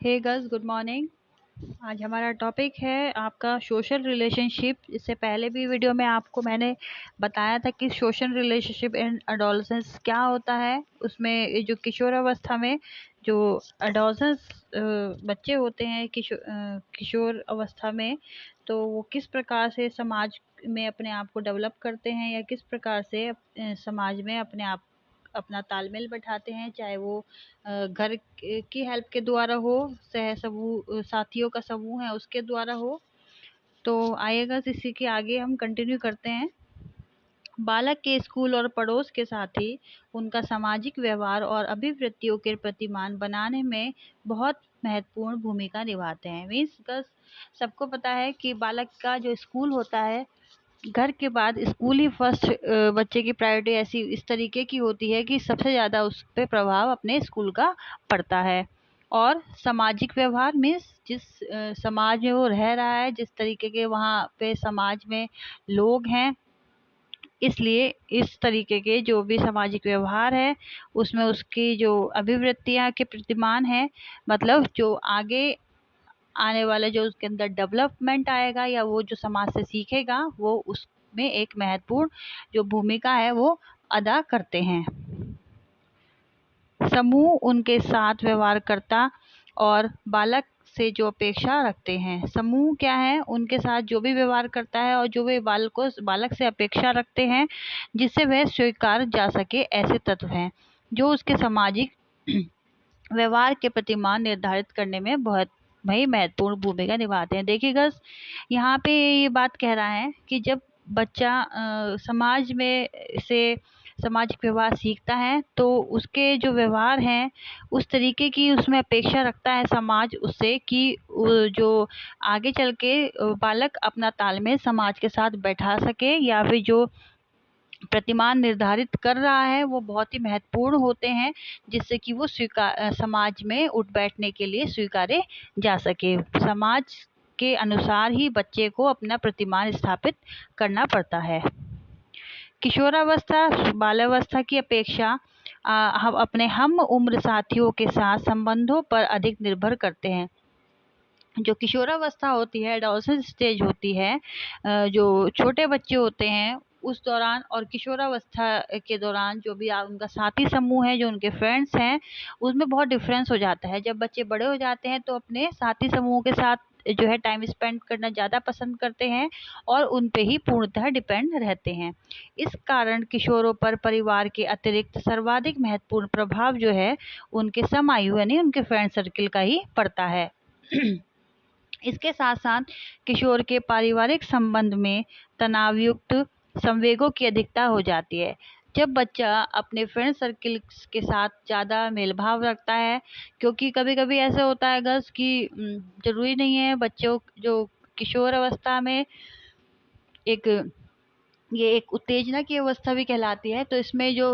हे girls, good morning. आज हमारा topic है आपका सोशल रिलेशनशिप। इससे पहले भी वीडियो में आपको मैंने बताया था कि सोशल रिलेशनशिप इन एडोलसेंस क्या होता है। उसमें ये जो किशोरावस्था में जो एडोलसेंस बच्चे होते हैं किशोर अवस्था में, तो वो किस प्रकार से समाज में अपने आप को डेवलप करते हैं या किस प्रकार से समाज में अपने आप अपना तालमेल बैठाते हैं, चाहे वो घर की हेल्प के द्वारा हो, सह समूह साथियों का समूह है उसके द्वारा हो। तो आइएगा इसी के आगे हम कंटिन्यू करते हैं। बालक के स्कूल और पड़ोस के साथ ही उनका सामाजिक व्यवहार और अभिवृत्तियों के प्रतिमान बनाने में बहुत महत्वपूर्ण भूमिका निभाते हैं। मीन्स सबको पता है कि बालक का जो स्कूल होता है, घर के बाद स्कूल ही फर्स्ट बच्चे की प्रायोरिटी ऐसी इस तरीके की होती है कि सबसे ज़्यादा उस पे प्रभाव अपने स्कूल का पड़ता है। और सामाजिक व्यवहार मीन्स जिस समाज में वो रह रहा है, जिस तरीके के वहाँ पे समाज में लोग हैं, इसलिए इस तरीके के जो भी सामाजिक व्यवहार है उसमें उसकी जो अभिवृत्तियाँ के प्रतिमान है, मतलब जो आगे आने वाले जो उसके अंदर डेवलपमेंट आएगा या वो जो समाज से सीखेगा, वो उसमें एक महत्वपूर्ण जो भूमिका है वो अदा करते हैं। समूह उनके साथ व्यवहार करता और बालक से जो अपेक्षा रखते हैं। समूह क्या है, उनके साथ जो भी व्यवहार करता है और जो वे बालक से अपेक्षा रखते हैं जिससे वह स्वीकार जा सके, ऐसे तत्व हैं जो उसके सामाजिक व्यवहार के प्रतिमान निर्धारित करने में बहुत भाई महत्वपूर्ण भूमिका निभाते हैं। देखिएगा यहाँ पे ये बात कह रहा है कि जब बच्चा समाज में से सामाजिक व्यवहार सीखता है तो उसके जो व्यवहार हैं उस तरीके की उसमें अपेक्षा रखता है समाज उससे कि जो आगे चल के बालक अपना तालमेल समाज के साथ बैठा सके या फिर जो प्रतिमान निर्धारित कर रहा है वो बहुत ही महत्वपूर्ण होते हैं, जिससे कि वो समाज में उठ बैठने के लिए स्वीकारे जा सके। समाज के अनुसार ही बच्चे को अपना प्रतिमान स्थापित करना पड़ता है। किशोरावस्था बाल्यावस्था की अपेक्षा हम अपने उम्र साथियों के साथ संबंधों पर अधिक निर्भर करते हैं। जो किशोरावस्था होती है, एडोलसेंस स्टेज होती है, जो छोटे बच्चे होते हैं उस दौरान और किशोरावस्था के दौरान जो भी उनका साथी समूह है, जो उनके फ्रेंड्स हैं, उसमें बहुत डिफरेंस हो जाता है। जब बच्चे बड़े हो जाते हैं तो अपने साथी समूह के साथ जो है टाइम स्पेंड करना ज़्यादा पसंद करते हैं और उन पे ही पूर्णतः डिपेंड रहते हैं। इस कारण किशोरों पर परिवार के अतिरिक्त सर्वाधिक महत्वपूर्ण प्रभाव जो है उनके समायु यानी उनके फ्रेंड सर्किल का ही पड़ता है। इसके साथ साथ किशोर के पारिवारिक संबंध में तनावयुक्त संवेगों की अधिकता हो जाती है। जब बच्चा अपने फ्रेंड सर्किल के साथ ज़्यादा मेल भाव रखता है, क्योंकि कभी कभी ऐसा होता है गर्ल्स कि जरूरी नहीं है बच्चों जो किशोर अवस्था में ये एक उत्तेजना की अवस्था भी कहलाती है। तो इसमें जो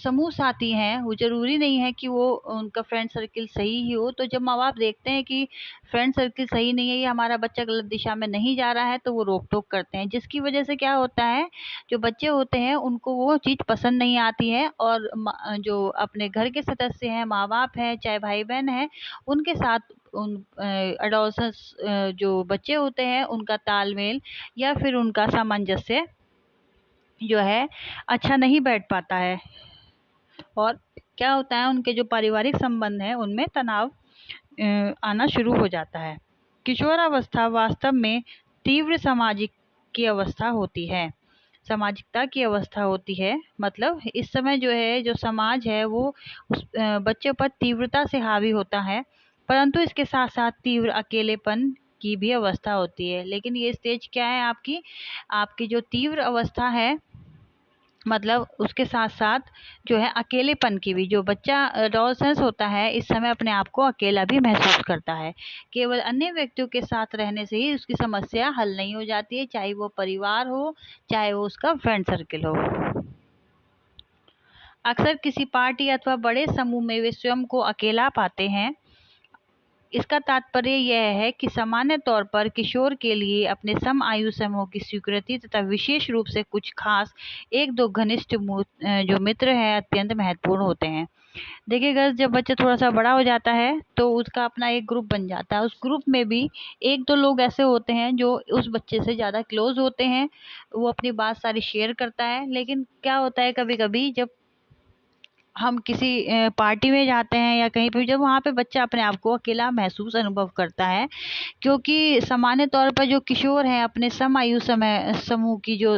समूह साथी हैं वो जरूरी नहीं है कि वो उनका फ्रेंड सर्किल सही ही हो। तो जब माँ बाप देखते हैं कि फ्रेंड सर्किल सही नहीं है या हमारा बच्चा गलत दिशा में नहीं जा रहा है तो वो रोक टोक करते हैं, जिसकी वजह से क्या होता है, जो बच्चे होते हैं उनको वो चीज़ पसंद नहीं आती है और जो अपने घर के सदस्य हैं, माँ बाप हैं, चाहे भाई बहन हैं, उनके साथ उन एडोलसेंस जो बच्चे होते हैं उनका तालमेल या फिर उनका सामंजस्य जो है अच्छा नहीं बैठ पाता है। और क्या होता है, उनके जो पारिवारिक संबंध हैं उनमें तनाव आना शुरू हो जाता है। किशोरावस्था वास्तव में तीव्र सामाजिक की अवस्था होती है, सामाजिकता की अवस्था होती है। मतलब इस समय जो है जो समाज है वो उस बच्चों पर तीव्रता से हावी होता है, परंतु इसके साथ साथ तीव्र अकेलेपन की भी अवस्था होती है। लेकिन ये स्टेज क्या है, आपकी आपकी जो तीव्र अवस्था है, मतलब उसके साथ साथ जो है अकेलेपन की भी, जो बच्चा एडोलसेंस होता है इस समय अपने आप को अकेला भी महसूस करता है। केवल अन्य व्यक्तियों के साथ रहने से ही उसकी समस्या हल नहीं हो जाती है, चाहे वो परिवार हो चाहे वो उसका फ्रेंड सर्किल हो। अक्सर किसी पार्टी अथवा बड़े समूह में वे स्वयं को अकेला पाते हैं इसका तात्पर्य यह है कि सामान्य तौर पर किशोर के लिए अपने सम आयु समूह की स्वीकृति तथा विशेष रूप से कुछ खास एक दो घनिष्ठ जो मित्र हैं अत्यंत महत्वपूर्ण होते हैं। देखिएगा, जब बच्चा थोड़ा सा बड़ा हो जाता है तो उसका अपना एक ग्रुप बन जाता है। उस ग्रुप में भी एक दो लोग ऐसे होते हैं जो उस बच्चे से ज़्यादा क्लोज होते हैं, वो अपनी बात सारी शेयर करता है। लेकिन क्या होता है, कभी कभी जब हम किसी पार्टी में जाते हैं या कहीं पे, जब वहाँ पे बच्चा अपने आप को अकेला महसूस अनुभव करता है, क्योंकि सामान्य तौर पर जो किशोर हैं अपने सम आयु समय समूह की जो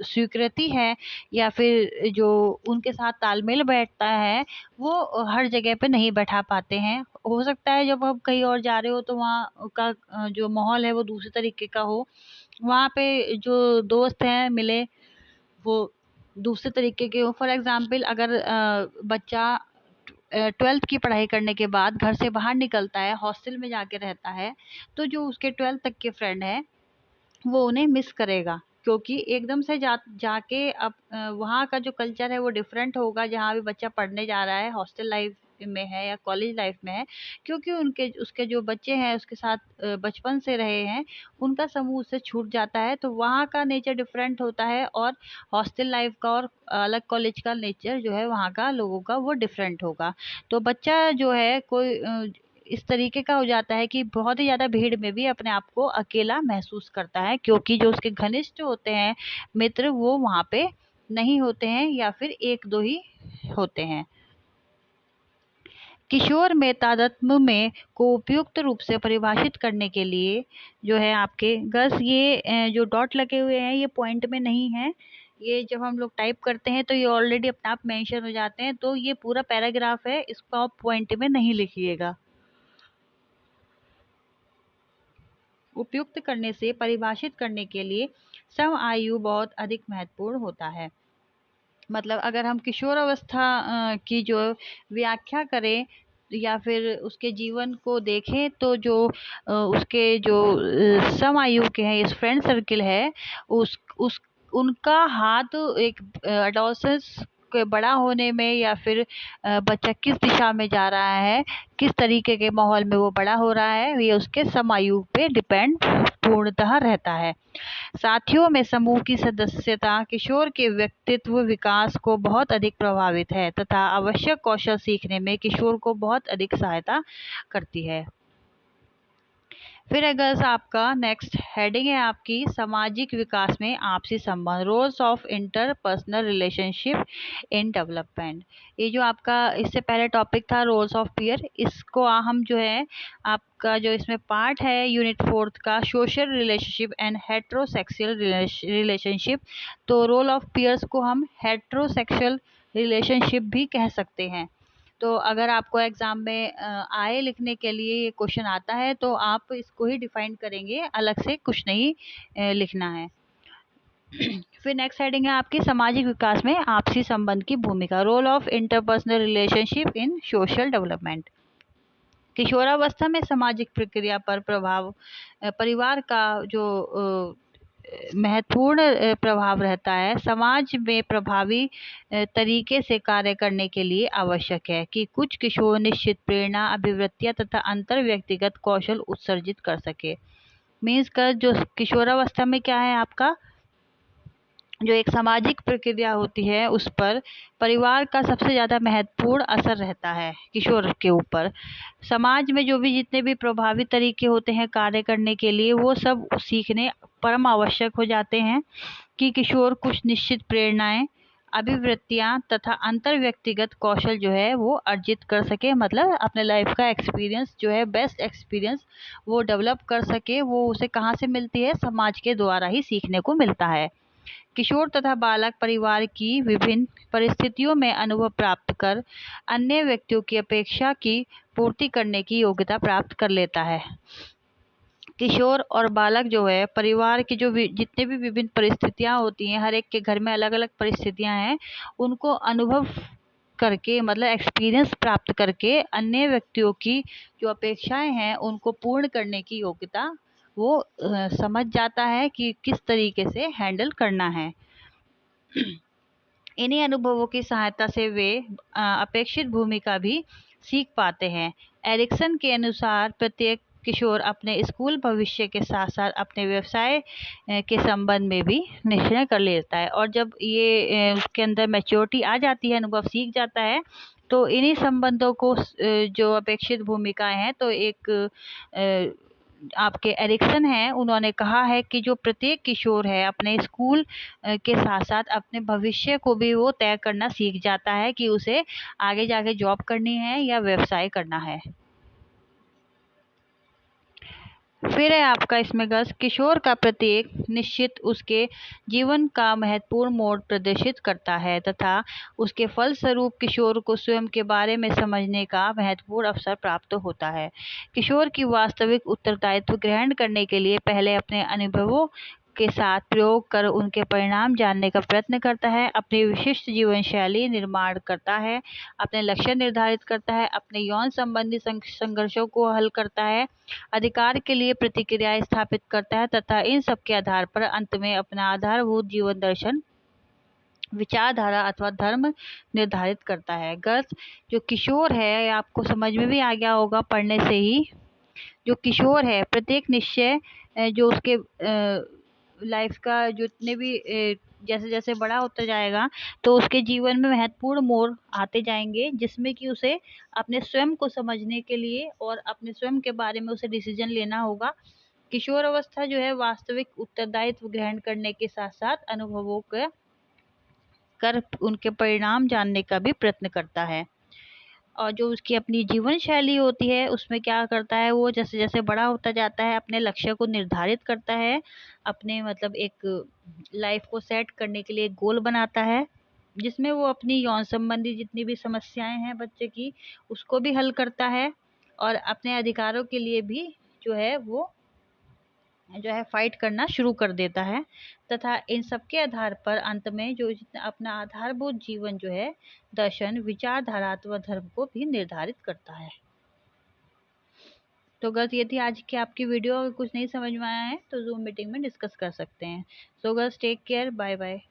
स्वीकृति है या फिर जो उनके साथ तालमेल बैठता है, वो हर जगह पे नहीं बैठा पाते हैं। हो सकता है जब हम कहीं और जा रहे हो तो वहाँ का जो माहौल है वो दूसरे तरीके का हो, वहाँ पे जो दोस्त हैं मिले वो दूसरे तरीके के हो। फॉर एग्जाम्पल, अगर बच्चा 12th की पढ़ाई करने के बाद घर से बाहर निकलता है, हॉस्टल में जाके रहता है, तो जो उसके 12th तक के फ्रेंड हैं वो उन्हें मिस करेगा, क्योंकि एकदम से जाके अब वहाँ का जो कल्चर है वो डिफरेंट होगा। जहाँ भी बच्चा पढ़ने जा रहा है, हॉस्टल लाइफ में है या कॉलेज लाइफ में है, क्योंकि उसके जो बच्चे हैं उसके साथ बचपन से रहे हैं, उनका समूह उससे छूट जाता है, तो वहाँ का नेचर डिफरेंट होता है और हॉस्टल लाइफ का और अलग कॉलेज का नेचर जो है वहाँ का लोगों का वो डिफरेंट होगा। तो बच्चा जो है कोई इस तरीके का हो जाता है कि बहुत ही ज़्यादा भीड़ में भी अपने आप को अकेला महसूस करता है, क्योंकि जो उसके घनिष्ठ होते हैं मित्र वो वहाँ पे नहीं होते हैं या फिर एक दो ही होते हैं। किशोर में तादात्म्य में को उपयुक्त रूप से परिभाषित करने के लिए जो है आपके गर्ल्स, ये जो डॉट लगे हुए हैं ये पॉइंट में नहीं है। ये जब हम लोग टाइप करते हैं तो ये ऑलरेडी अपने आप मेंशन हो जाते हैं, तो ये पूरा पैराग्राफ है, इसको आप पॉइंट में नहीं लिखिएगा। उपयुक्त करने से परिभाषित करने के लिए सम आयु बहुत अधिक महत्वपूर्ण होता है। मतलब अगर हम किशोरावस्था की जो व्याख्या करें या फिर उसके जीवन को देखें, तो जो उसके जो सम आयु के हैं, इस फ्रेंड सर्किल है, उस उनका हाथ एक एडोलसेंस के बड़ा होने में या फिर बच्चा किस दिशा में जा रहा है, किस तरीके के माहौल में वो बड़ा हो रहा है, ये उसके सम आयु पे डिपेंड पूर्णतः रहता है। साथियों में समूह की सदस्यता किशोर के व्यक्तित्व विकास को बहुत अधिक प्रभावित है तथा आवश्यक कौशल सीखने में किशोर को बहुत अधिक सहायता करती है। फिर अगर आपका नेक्स्ट हेडिंग है आपकी सामाजिक विकास में आपसी संबंध, roles of interpersonal relationship in development. ये जो आपका इससे पहले टॉपिक था रोल्स ऑफ पीयर, इसको हम जो है आपका जो इसमें पार्ट है यूनिट 4 का social relationship and heterosexual relationship. तो रोल ऑफ पीयर्स को हम हेट्रोसेक्सुअल रिलेशनशिप भी कह सकते हैं। तो अगर आपको एग्जाम में आए लिखने के लिए ये क्वेश्चन आता है तो आप इसको ही डिफाइन करेंगे, अलग से कुछ नहीं लिखना है। फिर नेक्स्ट हेडिंग है आपकी सामाजिक विकास में आपसी संबंध की भूमिका, role of interpersonal relationship in social development. किशोरावस्था में सामाजिक प्रक्रिया पर प्रभाव परिवार का जो महत्वपूर्ण प्रभाव रहता है, समाज में प्रभावी तरीके से कार्य करने के लिए आवश्यक है कि कुछ किशोर निश्चित प्रेरणा, अभिवृत्तियां तथा अंतर व्यक्तिगत कौशल उत्सर्जित कर सके। मीन्स का जो किशोरावस्था में क्या है आपका जो एक सामाजिक प्रक्रिया होती है उस पर परिवार का सबसे ज़्यादा महत्वपूर्ण असर रहता है किशोर के ऊपर। समाज में जो भी जितने भी प्रभावी तरीके होते हैं कार्य करने के लिए, वो सब सीखने परम आवश्यक हो जाते हैं कि किशोर कुछ निश्चित प्रेरणाएं, अभिवृत्तियां तथा अंतर व्यक्तिगत कौशल जो है वो अर्जित कर सके। मतलब अपने लाइफ का एक्सपीरियंस जो है, बेस्ट एक्सपीरियंस वो डेवलप कर सके। वो उसे कहाँ से मिलती है? समाज के द्वारा ही सीखने को मिलता है। किशोर तथा बालक परिवार की विभिन्न परिस्थितियों में अनुभव प्राप्त कर अन्य व्यक्तियों की अपेक्षा की पूर्ति करने की योग्यता प्राप्त कर लेता है। किशोर और बालक जो है परिवार की जो जितने भी विभिन्न परिस्थितियां होती हैं, हर एक के घर में अलग अलग परिस्थितियां हैं, उनको अनुभव करके मतलब एक्सपीरियंस प्राप्त करके अन्य व्यक्तियों की जो अपेक्षाएं हैं उनको पूर्ण करने की योग्यता वो समझ जाता है कि किस तरीके से हैंडल करना है। इन्हीं अनुभवों की सहायता से वे अपेक्षित भूमिका भी सीख पाते हैं। एरिक्सन के अनुसार प्रत्येक किशोर अपने स्कूल भविष्य के साथ साथ अपने व्यवसाय के संबंध में भी निश्चय कर लेता है, और जब ये उसके अंदर मैच्योरिटी आ जाती है, अनुभव सीख जाता है, तो इन्हीं संबंधों को जो अपेक्षित भूमिकाएं हैं, तो एक आपके एरिक्सन हैं, उन्होंने कहा है कि जो प्रत्येक किशोर है अपने स्कूल के साथ साथ अपने भविष्य को भी वो तय करना सीख जाता है कि उसे आगे जाके जॉब करनी है या व्यवसाय करना है। फिर है आपका इसमें गर्ल्स, किशोर का प्रत्येक निश्चित उसके जीवन का महत्वपूर्ण मोड़ प्रदर्शित करता है तथा उसके फलस्वरूप किशोर को स्वयं के बारे में समझने का महत्वपूर्ण अवसर प्राप्त होता है। किशोर की वास्तविक उत्तरदायित्व ग्रहण करने के लिए पहले अपने अनुभवों के साथ प्रयोग कर उनके परिणाम जानने का प्रयत्न करता है, अपनी विशिष्ट जीवन शैली निर्माण करता है, अपने लक्ष्य निर्धारित करता है, अपने यौन संबंधी संघर्षों को हल करता है, अधिकार के लिए प्रतिक्रियाएं स्थापित करता है तथा इन सब के आधार पर अंत में अपना आधारभूत जीवन दर्शन, विचारधारा अथवा धर्म निर्धारित करता है। गर्ल्स, जो किशोर है, आपको समझ में भी आ गया होगा पढ़ने से ही, जो किशोर है प्रत्येक निश्चय जो उसके लाइफ का जितने भी जैसे जैसे बड़ा होता जाएगा तो उसके जीवन में महत्वपूर्ण मोड़ आते जाएंगे, जिसमें कि उसे अपने स्वयं को समझने के लिए और अपने स्वयं के बारे में उसे डिसीजन लेना होगा। किशोर अवस्था जो है वास्तविक उत्तरदायित्व ग्रहण करने के साथ साथ अनुभवों का कर उनके परिणाम जानने का भी प्रयत्न करता है। और जो उसकी अपनी जीवन शैली होती है उसमें क्या करता है, वो जैसे जैसे बड़ा होता जाता है अपने लक्ष्य को निर्धारित करता है, अपने मतलब एक लाइफ को सेट करने के लिए एक गोल बनाता है, जिसमें वो अपनी यौन संबंधी जितनी भी समस्याएं हैं बच्चे की उसको भी हल करता है, और अपने अधिकारों के लिए भी जो है वो जो है फाइट करना शुरू कर देता है, तथा इन सब के आधार पर अंत में जो अपना आधारभूत जीवन जो है दर्शन, विचारधारा अथवा धर्म को भी निर्धारित करता है। तो गर्ल्स, ये थी आज की आपकी वीडियो। अगर कुछ नहीं समझ में आया है तो जूम मीटिंग में डिस्कस कर सकते हैं। So girls, take care, bye bye.